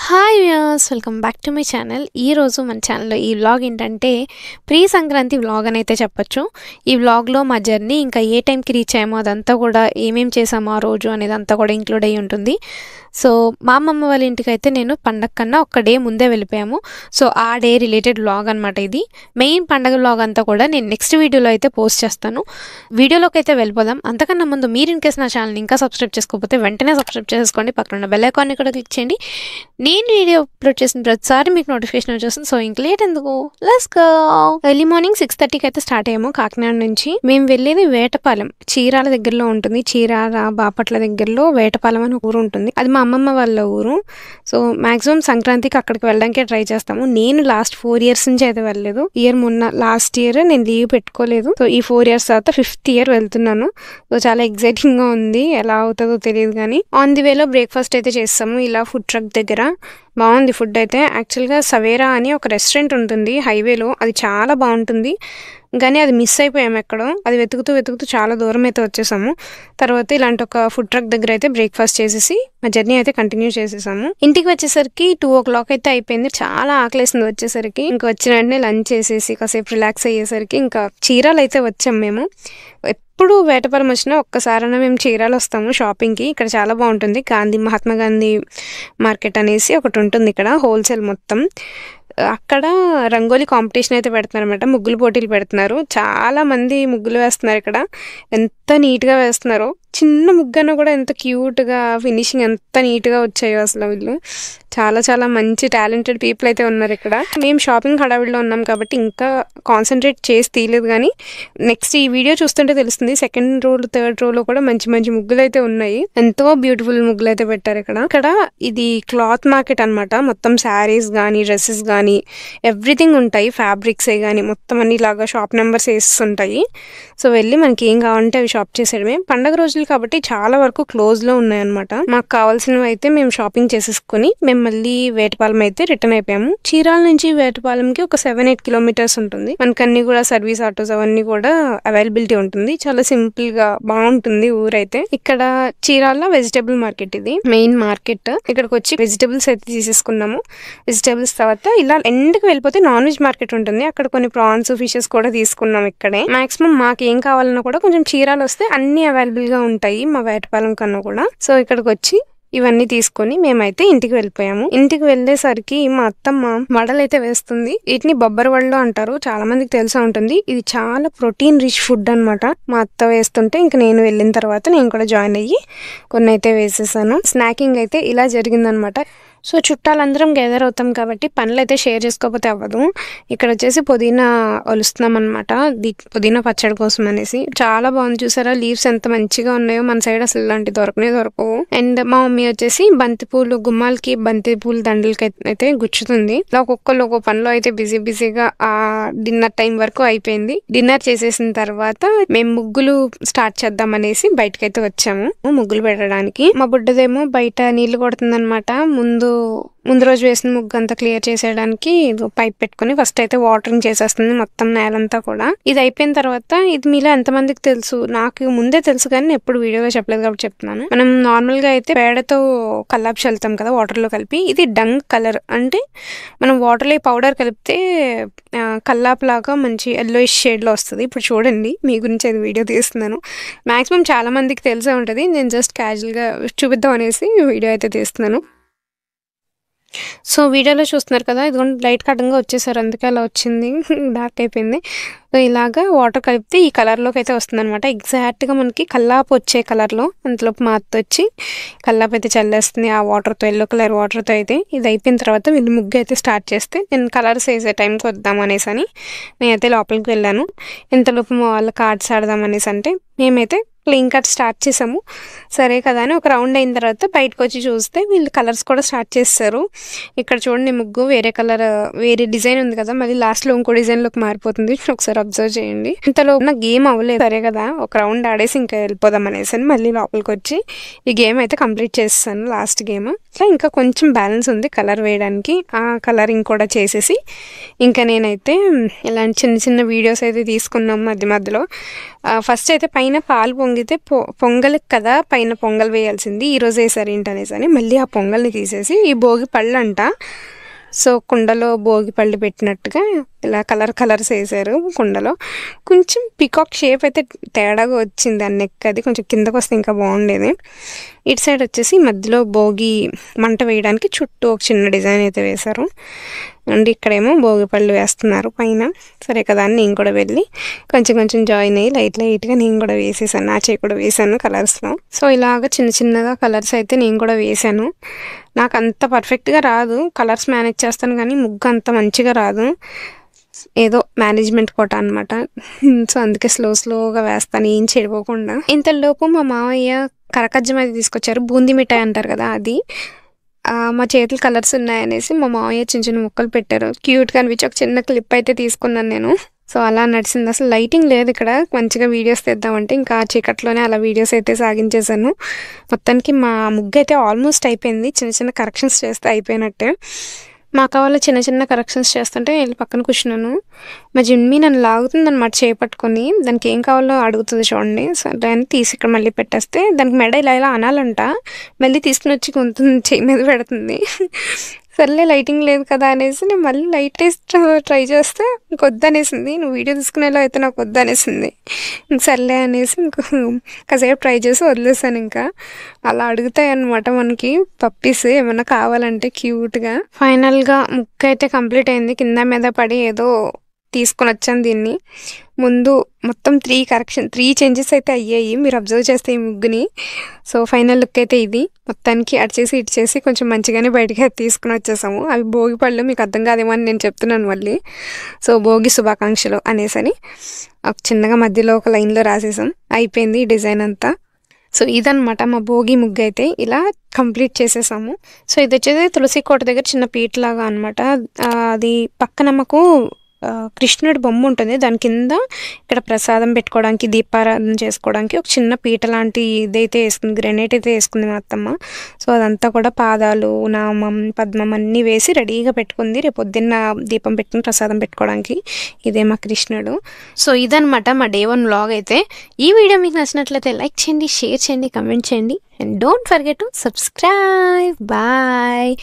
Hi viewers, welcome back to my channel. ఈరోజు మన ఛానల్లో ఈ వ్లాగ్ ఏంటంటే ప్రీ సంక్రాంతి వ్లాగ్ అని అయితే చెప్పచ్చు. ఈ వ్లాగ్లో మా జర్నీ ఇంకా ఏ టైంకి రీచ్ అయ్యామో అదంతా కూడా ఏమేమి చేసామో ఆ రోజు అనేది అంతా కూడా ఇంక్లూడ్ అయ్యి ఉంటుంది. సో మా అమ్మమ్మ వాళ్ళ ఇంటికి అయితే నేను పండగ కన్నా ఒక్క డే ముందే వెళ్ళిపోయాము. సో ఆ డే రిలేటెడ్ వ్లాగ్ అనమాట ఇది. మెయిన్ పండగ వ్లాగ్ అంతా కూడా నేను నెక్స్ట్ వీడియోలో అయితే పోస్ట్ చేస్తాను. వీడియోలోకి అయితే వెళ్ళిపోదాం. అంతకన్నా ముందు మీరు ఇన్ కేసు నా ఛానల్ని ఇంకా సబ్స్క్రైబ్ చేసుకోకపోతే వెంటనే సబ్స్క్రైబ్ చేసుకోండి. పక్కన ఉన్న బెల్ ఐకాన్ని కూడా క్లిక్ చేయండి. నేను వీడియో అప్లోడ్ చేసిన ప్రతిసారి మీకు నోటిఫికేషన్ వచ్చేస్తుంది. సో ఇంక లేట్ ఎందుకు, లెట్స్ గో. ఎర్లీ మార్నింగ్ 6:30కి అయితే స్టార్ట్ అయ్యాము కాకినాడ నుంచి. మేము వెళ్ళేది వేటపాలెం, చీరాల దగ్గరలో ఉంటుంది. చీరాల బాపట్ల దగ్గరలో వేటపాలెం అని ఊరు ఉంటుంది. అది మా అమ్మమ్మ వాళ్ళ ఊరు. సో మాక్సిమం సంక్రాంతికి అక్కడికి వెళ్ళడానికే ట్రై చేస్తాము. నేను లాస్ట్ 4 years నుంచి అయితే వెళ్ళలేదు. మొన్న లాస్ట్ ఇయర్ నేను లీవ్ పెట్టుకోలేదు. సో ఈ 4 years తర్వాత 5th year వెళ్తున్నాను. సో చాలా ఎక్సైటింగ్ గా ఉంది. ఎలా అవుతుందో తెలియదు కానీ ఆన్ ది వేలో బ్రేక్ఫాస్ట్ అయితే చేస్తాము ఇలా ఫుడ్ ట్రక్ దగ్గర. బాగుంది ఫుడ్ అయితే. యాక్చువల్గా సవేరా అని ఒక రెస్టారెంట్ ఉంటుంది హైవేలో, అది చాలా బాగుంటుంది. కానీ అది మిస్ అయిపోయాము ఎక్కడో. అది వెతుకుతూ చాలా దూరం అయితే వచ్చేసాము. తర్వాత ఇలాంటి ఒక ఫుడ్ ట్రక్ దగ్గర అయితే బ్రేక్ఫాస్ట్ చేసేసి మా జర్నీ అయితే కంటిన్యూ చేసేసాము. ఇంటికి వచ్చేసరికి 2 o'clock అయితే అయిపోయింది. చాలా ఆకలేసింది వచ్చేసరికి. ఇంకా వచ్చిన వెంటనే లంచ్ చేసేసి కాసేపు రిలాక్స్ అయ్యేసరికి ఇంకా చీరాలు అయితే వచ్చాము మేము. ఎప్పుడు వేటపాలెం వచ్చినా ఒక్కసారైనా మేము చీరాలు వస్తాము షాపింగ్కి. ఇక్కడ చాలా బాగుంటుంది. మహాత్మా గాంధీ మార్కెట్ అనేసి ఒకటి ఉంటుంది ఇక్కడ, హోల్సేల్ మొత్తం. అక్కడ రంగోలీ కాంపిటీషన్ అయితే పెడుతున్నారు అనమాట. ముగ్గులు పోటీలు పెడుతున్నారు. చాలా మంది ముగ్గులు వేస్తున్నారు ఇక్కడ. ఎంత నీట్గా వేస్తున్నారో. చిన్న ముగ్గన కూడా ఎంత క్యూట్గా ఫినిషింగ్ ఎంత నీట్గా వచ్చాయో అసలు. వీళ్ళు చాలా మంచి టాలెంటెడ్ పీపుల్ అయితే ఉన్నారు ఇక్కడ. మేము షాపింగ్ హడావిడిలో ఉన్నాం కాబట్టి ఇంకా కాన్సన్ట్రేట్ చేసి తీయలేదు. కానీ నెక్స్ట్ ఈ వీడియో చూస్తుంటే తెలుస్తుంది. 2nd row 3rd row లో కూడా మంచి ముగ్గులు అయితే ఉన్నాయి. ఎంతో బ్యూటిఫుల్ ముగ్గులు అయితే పెట్టారు ఇక్కడ. ఇది క్లాత్ మార్కెట్ అనమాట. మొత్తం శారీస్ కానీ డ్రెస్సెస్ కానీ ఎవ్రీథింగ్ ఉంటాయి. ఫ్యాబ్రిక్సే కానీ మొత్తం అన్ని ఇలాగా షాప్ నెంబర్స్ వేస్తుంటాయి. సో వెళ్ళి మనకి ఏం కావాలంటే అవి షాప్ చేసేయడమే. పండగ రోజులు కాబట్టి చాలా వరకు క్లోజ్ లో ఉన్నాయన్నమాట. మాకు కావాల్సినవి అయితే మేము షాపింగ్ చేసేసుకుని మేము మళ్ళీ వేటపాలెం అయితే రిటర్న్ అయిపోయాము. చీరాల నుంచి వేటపాలెంకి ఒక 7-8 kilometers ఉంటుంది. మనకన్నీ కూడా సర్వీస్ ఆటోస్ అవన్నీ కూడా అవైలబిలిటీ ఉంటుంది. చాలా సింపుల్ గా బాగుంటుంది ఊరైతే. ఇక్కడ చీరాల వెజిటేబుల్ మార్కెట్, ఇది మెయిన్ మార్కెట్. ఇక్కడికి వచ్చి వెజిటేబుల్స్ అయితే తీసేసుకున్నాము. వెజిటేబుల్స్ తర్వాత ఇలా ఎండ్కి వెళ్ళిపోతే నాన్ వెజ్ మార్కెట్ ఉంటుంది. అక్కడ కొన్ని ప్రాన్స్ ఫిషెస్ కూడా తీసుకున్నాం ఇక్కడే. మాక్సిమం మాకు ఏం కావాలన్నా కూడా కొంచెం చీరాలు వస్తే అన్ని అవైలబుల్ గా ఉంటాయి మా వేటపాలెం కన్నా కూడా. సో ఇక్కడికి వచ్చి ఇవన్నీ తీసుకొని మేమైతే ఇంటికి వెళ్ళిపోయాము. ఇంటికి వెళ్ళేసరికి మా అత్తమ్మ వడలు అయితే వేస్తుంది. వీటిని బొబ్బరి వడలు అంటారు. చాలా మందికి తెలిసే ఉంటుంది. ఇది చాలా ప్రోటీన్ రిచ్ ఫుడ్ అనమాట. మా అత్త వేస్తుంటే ఇంకా నేను వెళ్ళిన తర్వాత నేను కూడా జాయిన్ అయ్యి కొన్ని అయితే వేసేసాను. స్నాకింగ్ అయితే ఇలా జరిగిందనమాట. సో చుట్టాలందరం గ్యాదర్ అవుతాం కాబట్టి పనులు అయితే షేర్ చేసుకోకపోతే అవ్వదు. ఇక్కడ వచ్చేసి పుదీనా ఒలుస్తున్నాం అనమాట. పుదీనా పచ్చడి కోసం అనేసి. చాలా బాగుంది చూసారా, లీవ్స్ ఎంత మంచిగా ఉన్నాయో. మన సైడ్ అసలు ఇలాంటి దొరకవు. అండ్ మా మమ్మీ వచ్చేసి బంతిపూలు గుమ్మాలకి బంతిపూలు దండలకి అయితే గుచ్చుతుంది. ఇలా ఒక్కొక్కరు ఒక్కొక్క పనిలో అయితే బిజీగా ఆ డిన్నర్ టైం వరకు అయిపోయింది. డిన్నర్ చేసేసిన తర్వాత మేము ముగ్గులు స్టార్ట్ చేద్దాం అనేసి బయటకైతే వచ్చాము ముగ్గులు పెట్టడానికి. మా బుడ్డదేమో బయట నీళ్లు కొడుతుంది అనమాట. ముందు రోజు వేసిన ముగ్గు అంతా క్లియర్ చేసేయడానికి పైప్ పెట్టుకుని ఫస్ట్ అయితే వాటరింగ్ చేసేస్తుంది మొత్తం నేలంతా కూడా. ఇది అయిపోయిన తర్వాత, ఇది మీలో ఎంతమందికి తెలుసు, నాకు ముందే తెలుసు కానీ ఎప్పుడు వీడియోగా చెప్పలేదు కాబట్టి చెప్తున్నాను. మనం నార్మల్ గా అయితే పేడతో కల్లాపు చల్లుతాం కదా వాటర్ లో కలిపి. ఇది డంగ్ కలర్, అంటే మనం వాటర్ లో పౌడర్ కలిపితే కల్లాపు లాగా మంచి ఎల్లోయిష్ షేడ్ లో వస్తుంది. ఇప్పుడు చూడండి, మీ గురించి అది వీడియో తీస్తున్నాను. మాక్సిమం చాలా మందికి తెలిసే ఉంటది. నేను జస్ట్ క్యాజువల్ గా చూపిద్దాం అనేసి వీడియో అయితే తీస్తున్నాను. సో వీడియోలో చూస్తున్నారు కదా, ఇదిగోండి లైట్ కట్టంగా వచ్చేసారు, అందుకే అలా వచ్చింది, డార్క్ అయిపోయింది. సో ఇలాగా వాటర్ కలిపితే ఈ కలర్లోకి అయితే వస్తుంది అనమాట. ఎగ్జాక్ట్గా మనకి కల్లాపు వచ్చే కలర్లో. అంతలోపు మా అత్త వచ్చి కల్లాపు అయితే చల్లేస్తుంది ఆ వాటర్తో, ఎల్లో కలర్ వాటర్తో అయితే. ఇది అయిపోయిన తర్వాత వీళ్ళు ముగ్గు అయితే స్టార్ట్ చేస్తే నేను కలర్స్ వేసే టైంకి వద్దాం అనేసి అని నేనైతే లోపలికి వెళ్ళాను. ఇంతలోపు మా వాళ్ళ కార్డ్స్ ఆడదాం అనేసి అంటే మేమైతే ప్లేయింగ్ కార్డ్ స్టార్ట్ చేసాము. సరే కదా అని ఒక రౌండ్ అయిన తర్వాత బయటకు వచ్చి చూస్తే వీళ్ళు కలర్స్ కూడా స్టార్ట్ చేస్తారు. ఇక్కడ చూడండి ముగ్గు వేరే కలర్, వేరే డిజైన్ ఉంది కదా, మళ్ళీ లాస్ట్లో ఇంకో డిజైన్లోకి మారిపోతుంది. ఒకసారి అబ్జర్వ్ చేయండి. ఇంతలో నా గేమ్ అవ్వలేదు. సరే కదా ఒక రౌండ్ ఆడేసి ఇంకా వెళ్ళిపోదాం అనేసి అని మళ్ళీ లోపలికి వచ్చి ఈ గేమ్ అయితే కంప్లీట్ చేస్తాను. లాస్ట్ గేమ్ ఇట్లా ఇంకా కొంచెం బ్యాలెన్స్ ఉంది కలర్ వేయడానికి. ఆ కలరింగ్ కూడా చేసేసి ఇంకా నేనైతే ఇలాంటి చిన్న వీడియోస్ అయితే తీసుకున్నాం మధ్యలో. ఫస్ట్ అయితే పైన పాలు పొంగితే పొంగలికి కదా పైన పొంగల్ వేయాల్సింది, ఈరోజు వేసారు ఏంటనేసి అని మళ్ళీ ఆ పొంగల్ని తీసేసి ఈ భోగి పళ్ళు అంట. సో కుండలో భోగి పళ్ళు పెట్టినట్టుగా ఇలా కలర్స్ వేసారు కుండలో. కొంచెం పికాక్ షేప్ అయితే తేడాగా వచ్చింది, ఆ నెక్ అది కొంచెం కిందకు వస్తే ఇంకా బాగుండేది. ఇటు సైడ్ వచ్చేసి మధ్యలో భోగి మంట వేయడానికి చుట్టూ ఒక చిన్న డిజైన్ అయితే వేశారు. అండ్ ఇక్కడేమో భోగి పళ్ళు వేస్తున్నారు పైన. సరే కదా అని నేను కూడా వెళ్ళి కొంచెం జాయిన్ అయ్యి లైట్గా నేను కూడా వేసేసాను, నా చేయి కూడా వేసాను కలర్స్లో. సో ఇలాగ చిన్నగా కలర్స్ అయితే నేను కూడా వేసాను. నాకు అంత పర్ఫెక్ట్గా రాదు, కలర్స్ మేనేజ్ చేస్తాను కానీ ముగ్గు అంత మంచిగా రాదు, ఏదో మేనేజ్మెంట్ కోట అనమాట. సో అందుకే స్లోగా వేస్తాను ఏం చెడిపోకుండా. ఇంతలోపు మా మామయ్య కరకజ్జం అయితే తీసుకొచ్చారు, బూందీ మిఠాయి అంటారు కదా అది. మా చేతులు కలర్స్ ఉన్నాయనేసి మా మామయ్య చిన్న ముక్కలు పెట్టారు, క్యూట్గా అనిపించి ఒక చిన్న క్లిప్ అయితే తీసుకున్నాను నేను. సో అలా నడిచింది. అసలు లైటింగ్ లేదు ఇక్కడ, మంచిగా వీడియోస్ తెద్దామంటే ఇంకా చీకట్లోనే అలా వీడియోస్ అయితే సాగించేశాను. మొత్తానికి మా ముగ్గు అయితే ఆల్మోస్ట్ అయిపోయింది, చిన్న కరెక్షన్స్ చేస్తే అయిపోయినట్టే. మా అక్క వాళ్ళు చిన్న కరెక్షన్స్ చేస్తుంటే వెళ్ళి పక్కన కూర్చున్నాను. మా జిమ్మి నన్ను లాగుతుంది అనమాట చేపట్టుకొని, దానికి ఏం కావాలో అడుగుతుంది చూడండి. సరే అని తీసి ఇక్కడ మళ్ళీ పెట్టేస్తే దానికి మెడ ఇలా అనాలంట, మళ్ళీ తీసుకుని వచ్చి కొంత చెయ్యి మీద పెడుతుంది. సర్లే లైటింగ్ లేదు కదా అనేసి నేను మళ్ళీ లైట్ వేసి ట్రై చేస్తే ఇంకొద్దనేసింది, నువ్వు వీడియో తీసుకునేలా అయితే నాకు వద్దనేసింది. ఇంక సర్లే అనేసి కాసేపు ట్రై చేసి వదిలేసాను. ఇంకా అలా అడుగుతాయి అన్నమాట మనకి పప్పీస్ ఏమన్నా కావాలంటే క్యూట్గా. ఫైనల్గా ముగ్గు అయితే కంప్లీట్ అయింది, కింద మీద పడి ఏదో తీసుకొని వచ్చాను దీన్ని. ముందు మొత్తం 3 చేంజెస్ అయితే అయ్యాయి, మీరు అబ్జర్వ్ చేస్తే ఈ ముగ్గుని. సో ఫైనల్ లుక్ అయితే ఇది. మొత్తానికి అటు చేసి ఇటు చేసి కొంచెం మంచిగానే బయటకి తీసుకుని వచ్చేసాము. అవి భోగి పళ్ళు, మీకు అర్థం కాదేమో అని నేను చెప్తున్నాను మళ్ళీ. సో భోగి శుభాకాంక్షలు అనేసని ఒక చిన్నగా మధ్యలో ఒక లైన్లో రాసేసాం, అయిపోయింది ఈ డిజైన్ అంతా. సో ఇదనమాట మా భోగి ముగ్గు అయితే ఇలా కంప్లీట్ చేసేసాము. సో ఇది వచ్చేది తులసి కోట దగ్గర చిన్న పీటలాగా అనమాట. అది పక్కన మాకు కృష్ణుడి బొమ్మ ఉంటుంది, దాని కింద ఇక్కడ ప్రసాదం పెట్టుకోవడానికి దీపారాధన చేసుకోవడానికి ఒక చిన్న పీట లాంటి ఇదైతే వేసుకుంది, గ్రెనేట్ అయితే వేసుకుంది మా అత్తమ్మ. సో అదంతా కూడా పాదాలు, నామం, పద్మం అన్నీ వేసి రెడీగా పెట్టుకుంది, రేపు పొద్దున్న దీపం పెట్టుకుని ప్రసాదం పెట్టుకోవడానికి. ఇదే మా కృష్ణుడు. సో ఇదనమాట మా డే 1 వ్లాగ్ అయితే. ఈ వీడియో మీకు నచ్చినట్లయితే లైక్ చేయండి, షేర్ చేయండి, కమెంట్ చేయండి, and don't forget to subscribe. Bye.